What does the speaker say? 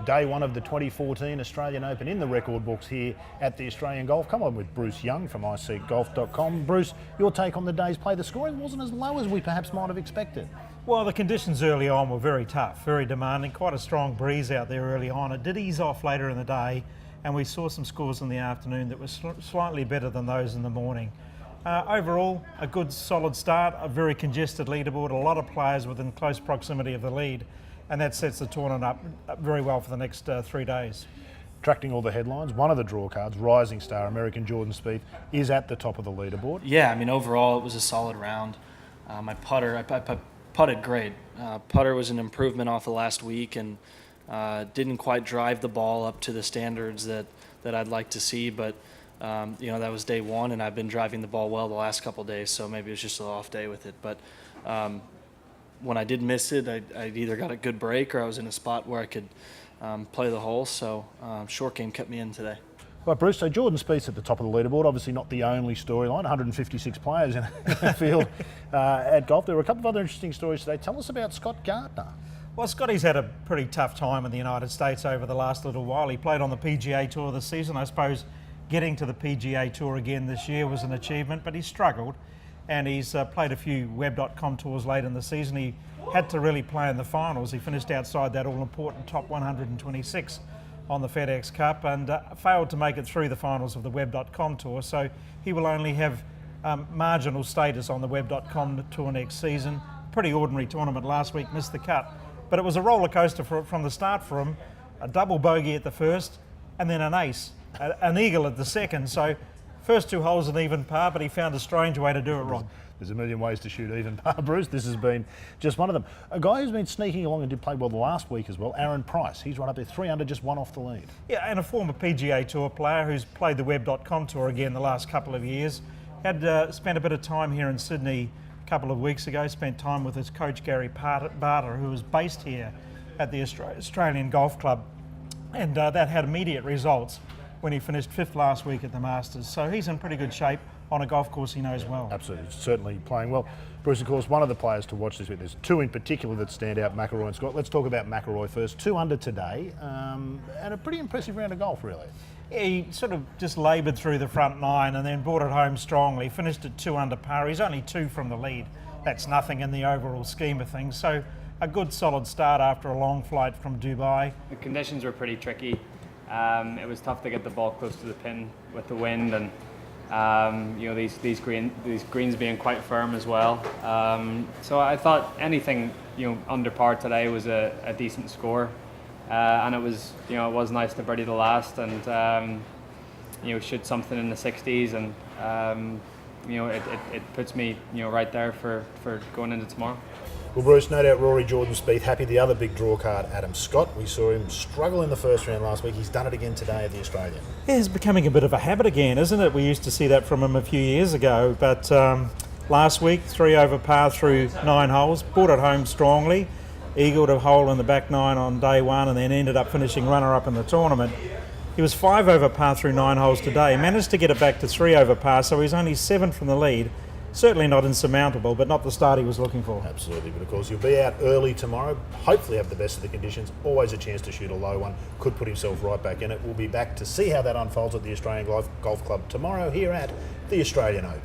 day one of the 2014 Australian Open in the record books here at the Australian Golf. Come on with Bruce Young from iSeekGolf.com. Bruce, your take on the day's play. The scoring wasn't as low as we perhaps might have expected. Well, the conditions early on were very tough, very demanding, quite a strong breeze out there early on. It did ease off later in the day, and we saw some scores in the afternoon that were slightly better than those in the morning. Overall, a good solid start, a very congested leaderboard, a lot of players within close proximity of the lead, and that sets the tournament up very well for the next 3 days. Attracting all the headlines, one of the draw cards, rising star American Jordan Spieth, is at the top of the leaderboard. Yeah, I mean, overall it was a solid round. My putter, I putted great. Putter was an improvement off the last week, and didn't quite drive the ball up to the standards that I'd like to see, but you know, that was day one, and I've been driving the ball well the last couple of days, so maybe it was just an off day with it. But when I did miss it, I either got a good break or I was in a spot where I could play the hole, so short game kept me in today. Right, Bruce, so Jordan Spieth's at the top of the leaderboard, obviously not the only storyline, 156 players in the field at golf. There were a couple of other interesting stories today. Tell us about Scott Gardiner. Well, Scotty's had a pretty tough time in the United States over the last little while. He played on the PGA Tour this season. I suppose getting to the PGA Tour again this year was an achievement, but he struggled, and he's played a few Web.com tours late in the season. He had to really play in the finals. He finished outside that all-important top 126 on the FedEx Cup and failed to make it through the finals of the Web.com Tour, so he will only have marginal status on the Web.com Tour next season. Pretty ordinary tournament last week, missed the cut, but it was a roller coaster from the start for him. A double bogey at the first and then an ace, an eagle at the second, so first two holes an even par, but he found a strange way to do it, Ron. There's a million ways to shoot even par, Bruce. This has been just one of them. A guy who's been sneaking along and did play well the last week as well, Aron Price. He's right up there, 3 under, just one off the lead. Yeah, and a former PGA Tour player who's played the Web.com Tour again the last couple of years. Had spent a bit of time here in Sydney a couple of weeks ago, spent time with his coach Gary Barter, who was based here at the Australian Golf Club, and that had immediate results when he finished 5th last week at the Masters. So he's in pretty good shape on a golf course he knows well. Absolutely, certainly playing well. Bruce, of course, one of the players to watch this week, there's two in particular that stand out, McIlroy and Scott. Let's talk about McIlroy first. 2 under today, and a pretty impressive round of golf, really. Yeah, he sort of just laboured through the front 9 and then brought it home strongly. Finished at 2 under par. He's only 2 from the lead. That's nothing in the overall scheme of things. So a good solid start after a long flight from Dubai. The conditions were pretty tricky. It was tough to get the ball close to the pin with the wind, and you know, these greens being quite firm as well. So I thought anything, you know, under par today was a decent score, and it was, you know, it was nice to birdie the last and you know, shoot something in the 60s, and you know, it puts me, you know, right there for going into tomorrow. Well, Bruce, no doubt Rory, Jordan Spieth happy. The other big draw card, Adam Scott. We saw him struggle in the first round last week. He's done it again today at the Australian. Yeah, it's becoming a bit of a habit again, isn't it? We used to see that from him a few years ago, but last week, 3 over par through 9 holes, brought it home strongly, eagled a hole in the back 9 on day 1 and then ended up finishing runner-up in the tournament. He was 5 over par through 9 holes today, managed to get it back to 3 over par, so he's only 7 from the lead. Certainly not insurmountable, but not the start he was looking for. Absolutely, but of course he'll be out early tomorrow, hopefully have the best of the conditions, always a chance to shoot a low one, could put himself right back in it. We'll be back to see how that unfolds at the Australian Golf Club tomorrow here at the Australian Open.